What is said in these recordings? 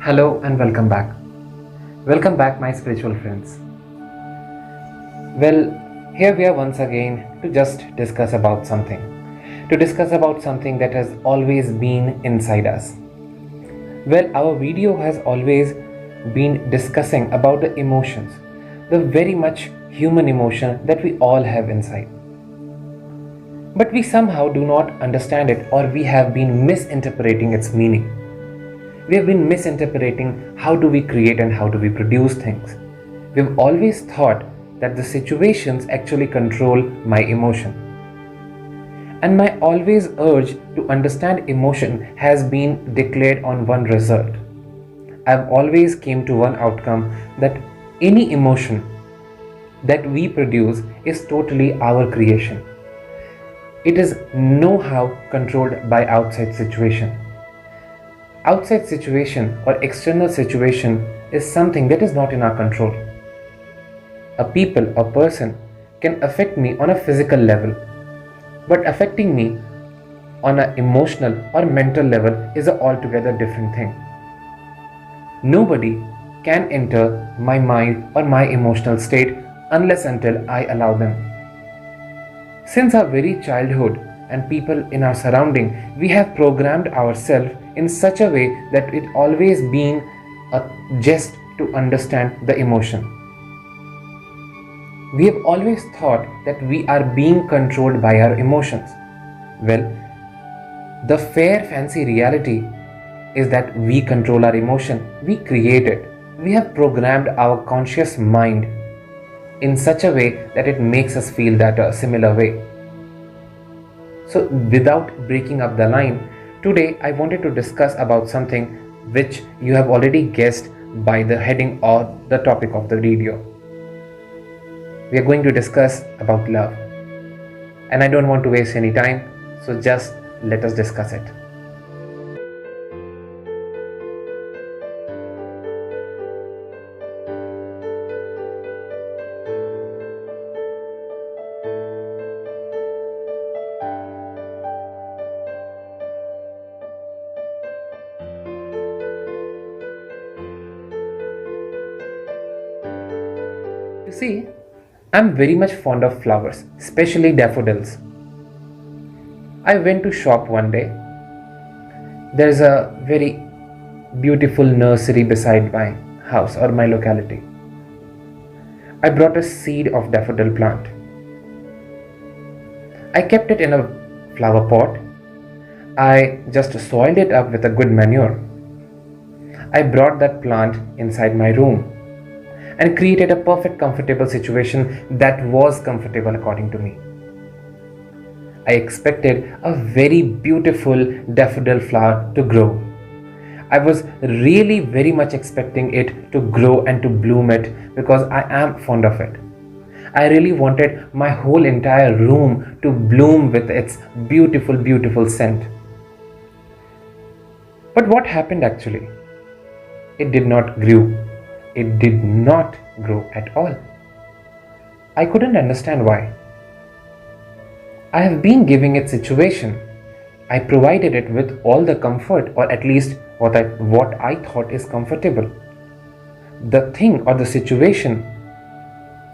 Hello and welcome back. Welcome back, my spiritual friends. Well, here we are once again to just discuss about something. To discuss about something that has always been inside us. Well, our video has always been discussing about the emotions, the very much human emotion that we all have inside. But we somehow do not understand it, or we have been misinterpreting its meaning. We have been misinterpreting how do we create and how do we produce things. We've always thought that the situations actually control my emotion. And my always urge to understand emotion has been declared on one result. I've always came to one outcome, that any emotion that we produce is totally our creation. It is no how controlled by outside situation. Outside situation or external situation is something that is not in our control. A people or person can affect me on a physical level, but affecting me on an emotional or mental level is an altogether different thing. Nobody can enter my mind or my emotional state unless until I allow them. Since our very childhood and people in our surrounding, we have programmed ourselves in such a way that it always been a jest to understand the emotion. We have always thought that we are being controlled by our emotions. Well, the fair fancy reality is that we control our emotion. We create it. We have programmed our conscious mind in such a way that it makes us feel that a similar way. So without breaking up the line, today I wanted to discuss about something which you have already guessed by the heading or the topic of the video. We are going to discuss about love. And I don't want to waste any time, so just let us discuss it. You see, I'm very much fond of flowers, especially daffodils. I went to shop one day. There's a very beautiful nursery beside my house or my locality. I brought a seed of daffodil plant. I kept it in a flower pot. I just soiled it up with a good manure. I brought that plant inside my room and created a perfect comfortable situation that was comfortable according to me. I expected a very beautiful daffodil flower to grow. I was really very much expecting it to grow and to bloom it because I am fond of it. I really wanted my whole entire room to bloom with its beautiful scent. But what happened actually? It did not grow. It did not grow at all. I couldn't understand why. I have been giving it situation. I provided it with all the comfort, or at least what I thought is comfortable. The thing or the situation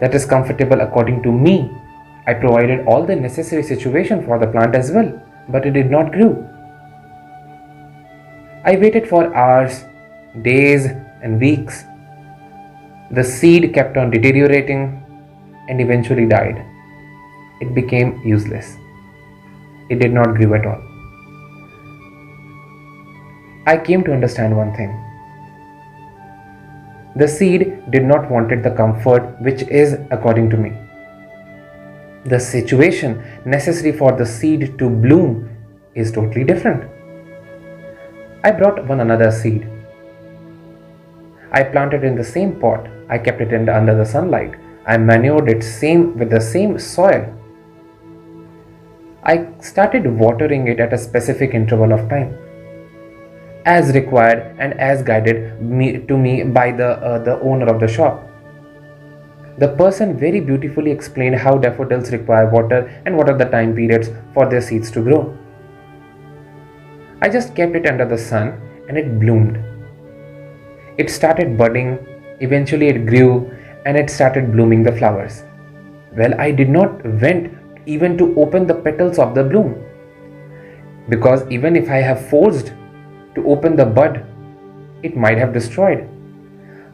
that is comfortable according to me. I provided all the necessary situation for the plant as well, but it did not grow. I waited for hours, days and weeks. The seed kept on deteriorating and eventually died. It became useless. It did not grow at all. I came to understand one thing. The seed did not wanted the comfort which is according to me. The situation necessary for the seed to bloom is totally different. I brought one another seed. I planted in the same pot. I kept it under the sunlight. I manured it with the same soil. I started watering it at a specific interval of time, as required and as guided to me by the owner of the shop. The person very beautifully explained how daffodils require water and what are the time periods for their seeds to grow. I just kept it under the sun and it bloomed. It started budding, eventually it grew, and it started blooming the flowers. Well, I did not went even to open the petals of the bloom, because even if I have forced to open the bud, it might have destroyed.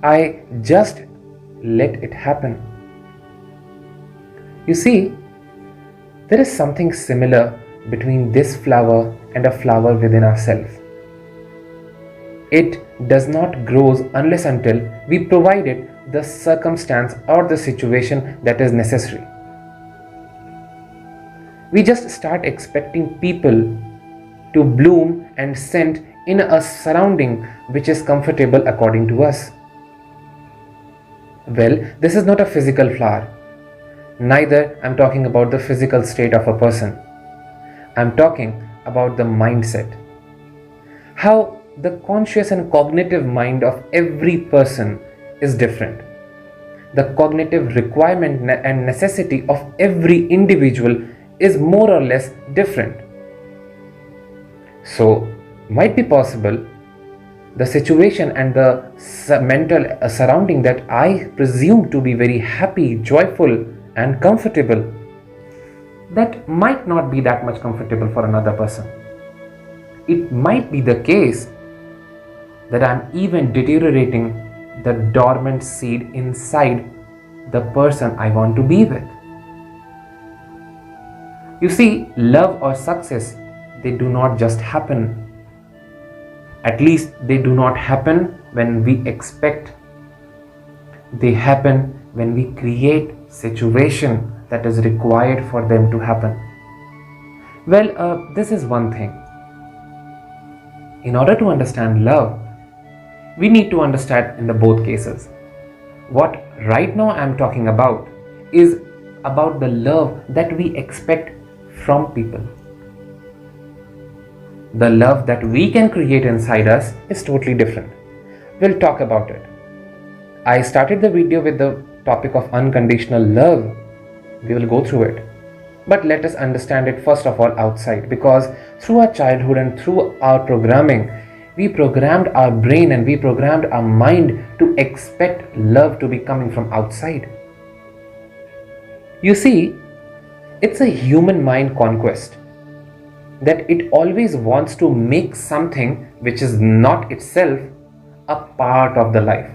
I just let it happen. You see, there is something similar between this flower and a flower within ourselves. It does not grow unless until we provide it the circumstance or the situation that is necessary. We just start expecting people to bloom and scent in a surrounding which is comfortable according to us. Well, this is not a physical flower. Neither I'm talking about the physical state of a person. I'm talking about the mindset. How the conscious and cognitive mind of every person is different. The cognitive requirement and necessity of every individual is more or less different. So, might be possible the situation and the mental surrounding that I presume to be very happy, joyful, and comfortable, that might not be that much comfortable for another person. It might be the case that I'm even deteriorating the dormant seed inside the person I want to be with. You see, love or success, they do not just happen. At least they do not happen when we expect. They happen when we create situation that is required for them to happen. Well, this is one thing. In order to understand love, we need to understand in the both cases. What right now I'm talking about is about the love that we expect from people. The love that we can create inside us is totally different. We'll talk about it. I started the video with the topic of unconditional love. We will go through it. But let us understand it first of all outside, because through our childhood and through our programming, we programmed our brain and we programmed our mind to expect love to be coming from outside. You see, it's a human mind conquest that it always wants to make something which is not itself a part of the life.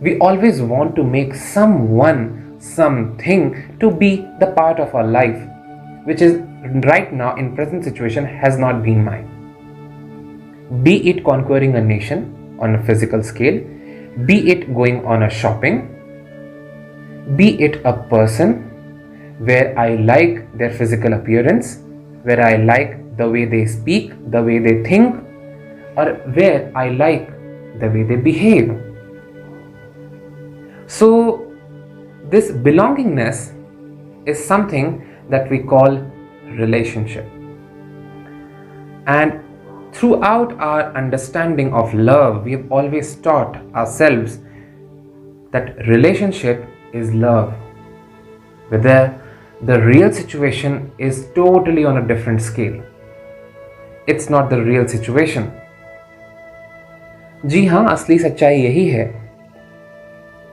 We always want to make someone, something to be the part of our life, which is right now in present situation has not been mine. Be it conquering a nation on a physical scale, be it going on a shopping, be it a person where I like their physical appearance, where I like the way they speak, the way they think, or where I like the way they behave. So this belongingness is something that we call relationship. And throughout our understanding of love, we have always taught ourselves that relationship is love, whether the real situation is totally on a different scale. It's not the real situation. जी हाँ, असली सच्चाई यही है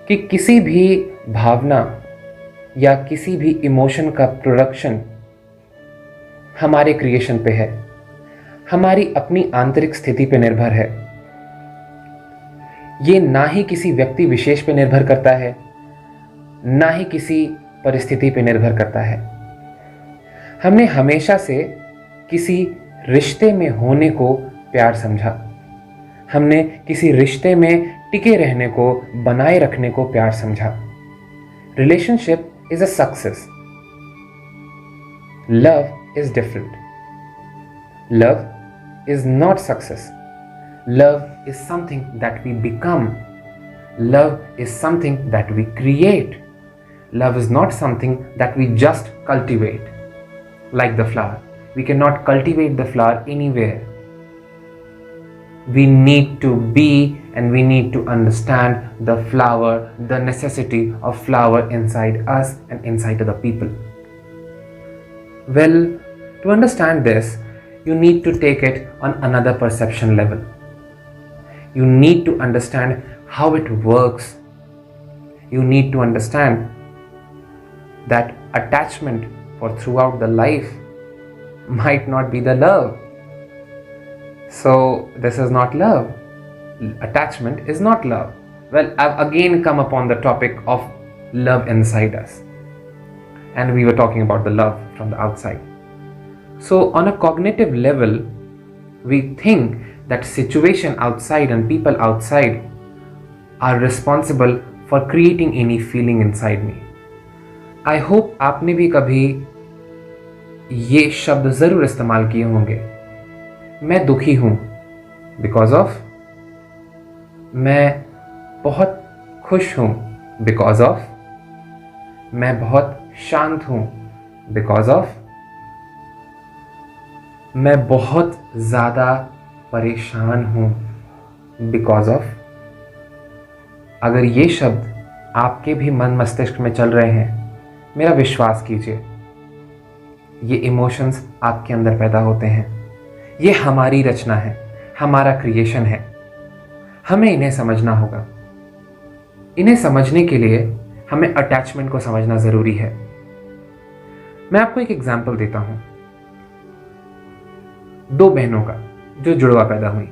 कि किसी भी भावना या किसी भी इमोशन का प्रोडक्शन हमारे क्रिएशन पे है, हमारी अपनी आंतरिक स्थिति पे निर्भर है। ये ना ही किसी व्यक्ति विशेष पे निर्भर करता है, ना ही किसी परिस्थिति पे निर्भर करता है। हमने हमेशा से किसी रिश्ते में होने को प्यार समझा, हमने किसी रिश्ते में टिके रहने को, बनाए रखने को प्यार समझा। Relationship is a success, love is different. Love is not success. Love is something that we become. Love is something that we create. Love is not something that we just cultivate. Like the flower, we cannot cultivate the flower anywhere. We need to be and we need to understand the flower, the necessity of flower inside us and inside other people. Well, to understand this, you need to take it on another perception level. You need to understand how it works. You need to understand that attachment for throughout the life might not be the love. So this is not love. Attachment is not love. Well, I've again come upon the topic of love inside us. And we were talking about the love from the outside. So on a cognitive level, we think that situation outside and people outside are responsible for creating any feeling inside me. I hope आपने भी कभी ये शब्द ज़रूर इस्तेमाल किए होंगे. मैं दुखी हूँ बिकॉज ऑफ, मैं बहुत खुश हूँ बिकॉज ऑफ, मैं बहुत शांत हूँ बिकॉज ऑफ, मैं बहुत ज़्यादा परेशान हूँ बिकॉज ऑफ. अगर ये शब्द आपके भी मन मस्तिष्क में चल रहे हैं, मेरा विश्वास कीजिए, ये इमोशंस आपके अंदर पैदा होते हैं. ये हमारी रचना है, हमारा क्रिएशन है. हमें इन्हें समझना होगा. इन्हें समझने के लिए हमें अटैचमेंट को समझना ज़रूरी है. मैं आपको एक एग्जाम्पल देता हूँ. दो बहनों का जो जुड़वा पैदा हुई,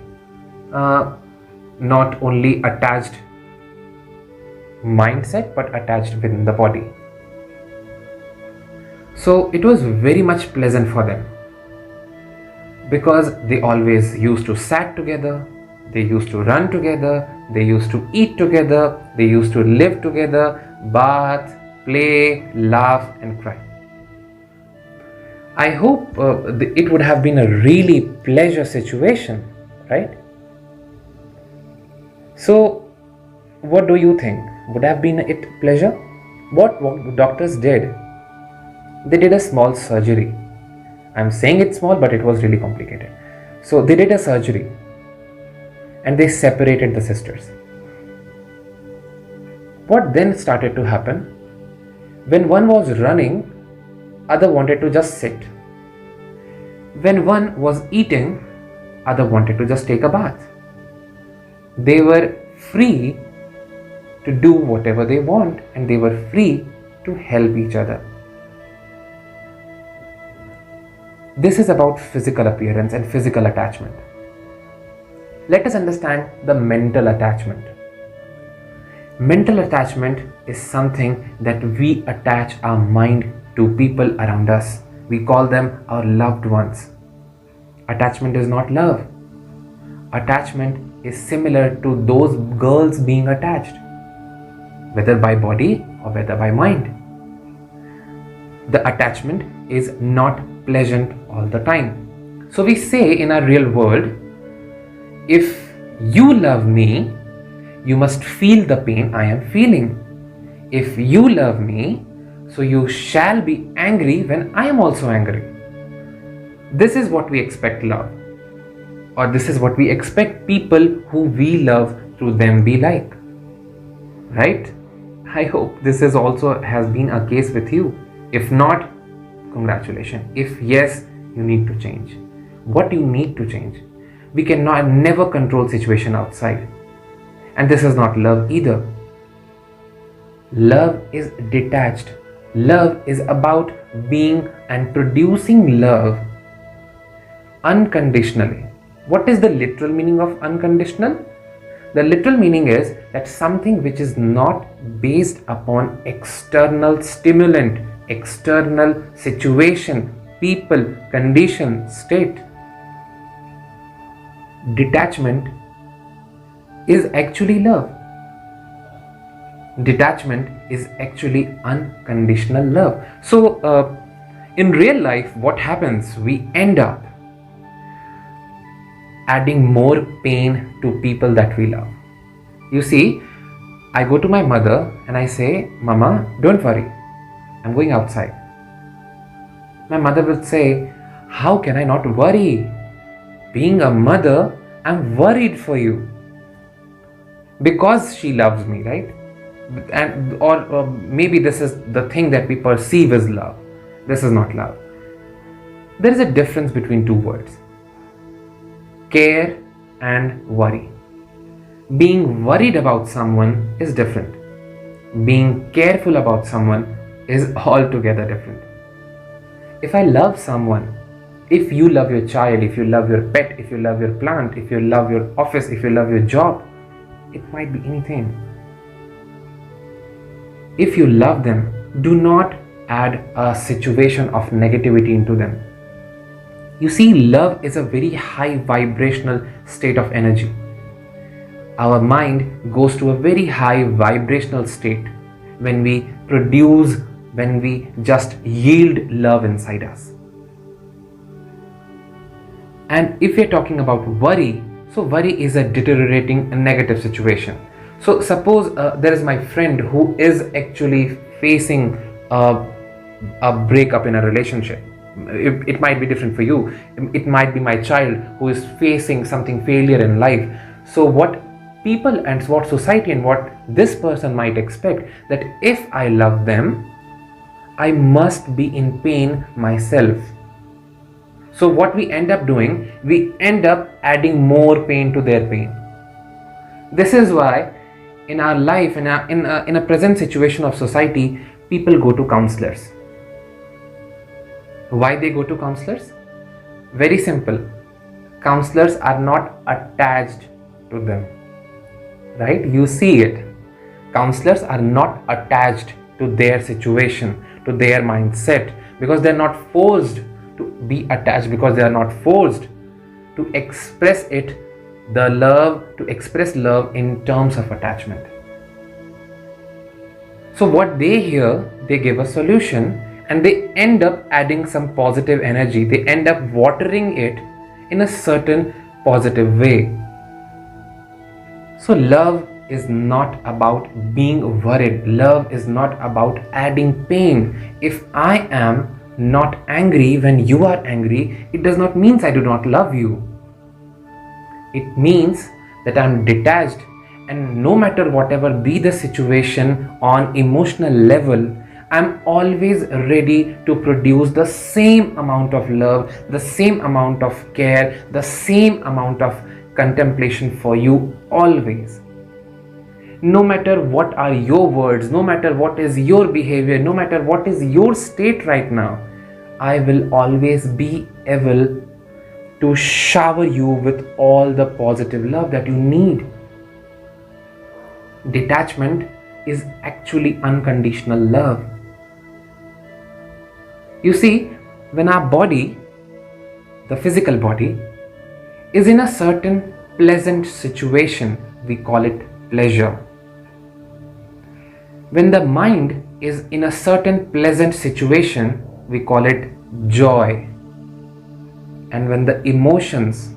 not only attached mindset but attached within the body. So it was very much pleasant for them because they always used to sat together, they used to run together, they used to eat together, they used to live together, bath, play, laugh and cry. I hope it would have been a really pleasure situation, right? So what do you think? Would have been it pleasure? What doctors did, they did a small surgery. I'm saying it's small, but it was really complicated. So they did a surgery and they separated the sisters. What then started to happen? When one was running, other wanted to just sit. When one was eating, other wanted to just take a bath. They were free to do whatever they want and they were free to help each other. This is about physical appearance and physical attachment. Let us understand the mental attachment. Mental attachment is something that we attach our mind to people around us. We call them our loved ones. Attachment is not love. Attachment is similar to those girls being attached, whether by body or whether by mind. The attachment is not pleasant all the time. So we say in our real world, if you love me, you must feel the pain I am feeling. If you love me, so you shall be angry when I am also angry. This is what we expect love, or this is what we expect people who we love to them be like, right? I hope this is also has been a case with you. If not, congratulations. If yes, you need to change. What do you need to change? We cannot never control situation outside. And this is not love either. Love is detached. Love is about being and producing love unconditionally. What is the literal meaning of unconditional? The literal meaning is that something which is not based upon external stimulant, external situation, people, condition, state. Detachment is actually love. Detachment is actually unconditional love. So, in real life, what happens? We end up adding more pain to people that we love. You see, I go to my mother and I say, Mama, don't worry, I'm going outside. My mother will say, how can I not worry? Being a mother, I'm worried for you. Because she loves me, right? And or maybe this is the thing that we perceive as love. This is not love. There is a difference between two words: care and worry. Being worried about someone is different. Being careful about someone is altogether different. If I love someone, if you love your child, if you love your pet, if you love your plant, if you love your office, if you love your job, it might be anything. If you love them, do not add a situation of negativity into them. You see, love is a very high vibrational state of energy. Our mind goes to a very high vibrational state when we produce, when we just yield love inside us. And if we're talking about worry, so worry is a deteriorating, a negative situation. So suppose there is my friend who is actually facing a breakup in a relationship. It might be different for you. It might be my child who is facing something failure in life. So what people and what society and what this person might expect, that if I love them, I must be in pain myself. So what we end up doing, we end up adding more pain to their pain. This is why in our life, in a present situation of society, people go to counselors. Why they go to counselors? Very simple. Counselors are not attached to them. Right? You see it. Counselors are not attached to their situation, to their mindset, because they are not forced to be attached, because they are not forced to express it, the love, to express love in terms of attachment. So what they hear, they give a solution and they end up adding some positive energy. They end up watering it in a certain positive way. So love is not about being worried. Love is not about adding pain. If I am not angry when you are angry, it does not mean I do not love you. It means that I am detached, and no matter whatever be the situation on emotional level, I am always ready to produce the same amount of love, the same amount of care, the same amount of contemplation for you always. No matter what are your words, no matter what is your behavior, no matter what is your state right now, I will always be able to shower you with all the positive love that you need. Detachment is actually unconditional love. You see, when our body, the physical body, is in a certain pleasant situation, we call it pleasure. When the mind is in a certain pleasant situation, we call it joy. And when the emotions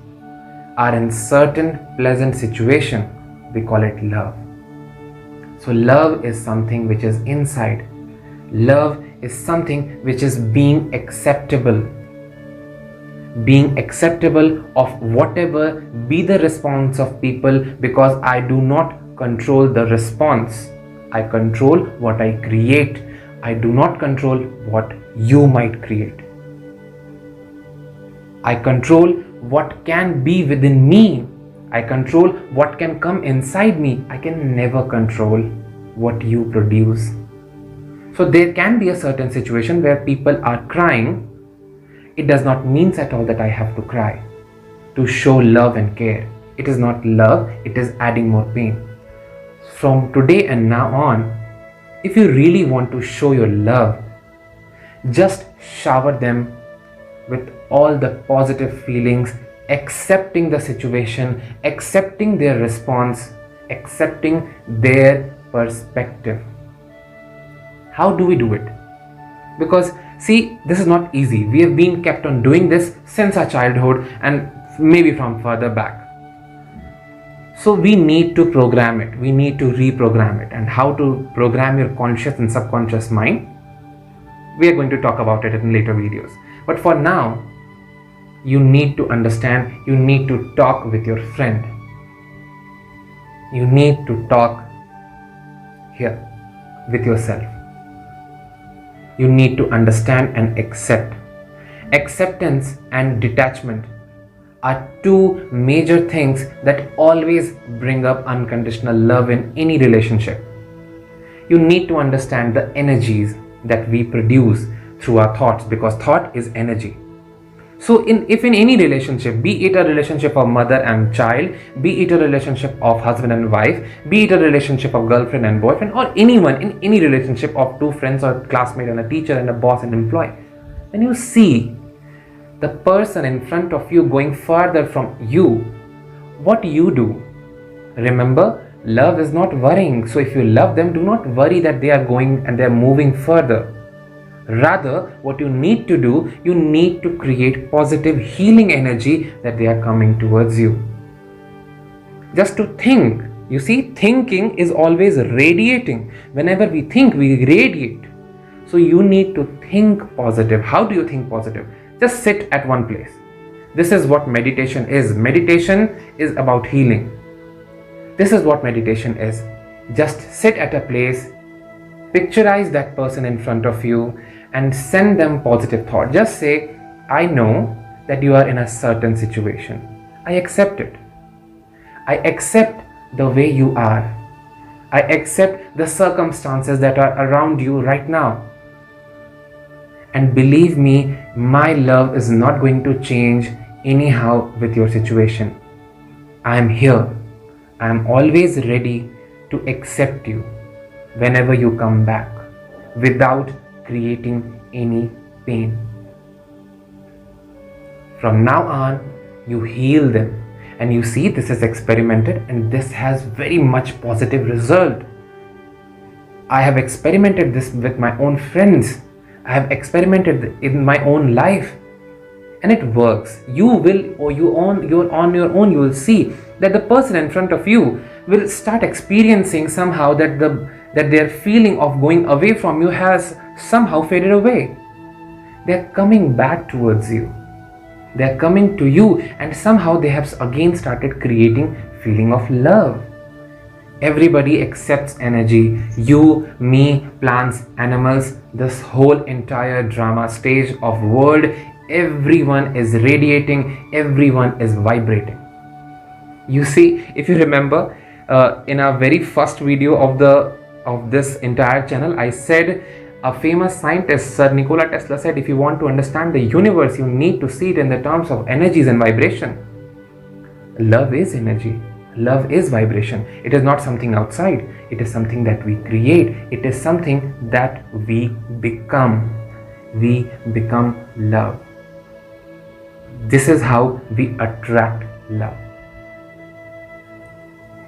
are in certain pleasant situation, we call it love. So love is something which is inside. Love is something which is being acceptable. Being acceptable of whatever be the response of people, because I do not control the response. I control what I create. I do not control what you might create. I control what can be within me. I control what can come inside me. I can never control what you produce. So there can be a certain situation where people are crying. It does not mean at all that I have to cry to show love and care. It is not love, it is adding more pain. From today and now on, if you really want to show your love, just shower them with all the positive feelings, accepting the situation, accepting their response, accepting their perspective. How do we do it? Because see, this is not easy. We have been kept on doing this since our childhood and maybe from further back. So we need to program it. We need to reprogram it. And how to program your conscious and subconscious mind, we are going to talk about it in later videos. But for now, you need to understand, you need to talk with your friend. You need to talk here with yourself. You need to understand and accept. Acceptance and detachment are two major things that always bring up unconditional love in any relationship. You need to understand the energies that we produce through our thoughts, because thought is energy. So if in any relationship, be it a relationship of mother and child, be it a relationship of husband and wife, be it a relationship of girlfriend and boyfriend, or anyone in any relationship of two friends or classmate and a teacher and a boss and employee, when you see the person in front of you going further from you, what you do? Remember, love is not worrying. So if you love them, do not worry that they are going and they are moving further. Rather, what you need to do, you need to create positive healing energy that they are coming towards you. Just to think. You see, thinking is always radiating. Whenever we think, we radiate. So you need to think positive. How do you think positive? Just sit at one place. This is what meditation is. Meditation is about healing. This is what meditation is. Just sit at a place, picturize that person in front of you, and send them positive thought. Just say, I know that you are in a certain situation. I accept it. I accept the way you are. I accept the circumstances that are around you right now. And believe me, my love is not going to change anyhow with your situation. I am here. I am always ready to accept you whenever you come back, without creating any pain. From now on, you heal them. And you see, this is experimented and this has very much positive result. I have experimented this with my own friends. I have experimented in my own life. And it works. You will, or you're on your own, you will see that the person in front of you will start experiencing somehow that their feeling of going away from you has somehow faded away. They're coming back towards you. They're coming to you, and somehow they have again started creating feeling of love. Everybody accepts energy. You, me, plants, animals, this whole entire drama stage of world, everyone is radiating, everyone is vibrating. You see, if you remember, in our very first video of this entire channel, I said a famous scientist, Sir Nikola Tesla, said, if you want to understand the universe, you need to see it in the terms of energies and vibration. Love is energy. Love is vibration. It is not something outside. It is something that we create. It is something that we become. We become love. This is how we attract love.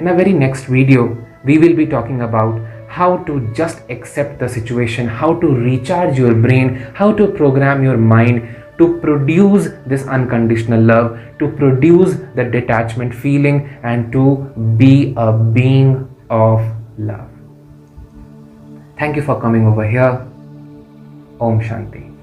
In a very next video, we will be talking about how to just accept the situation, how to recharge your brain, how to program your mind to produce this unconditional love, to produce the detachment feeling, and to be a being of love. Thank you for coming over here. Om Shanti.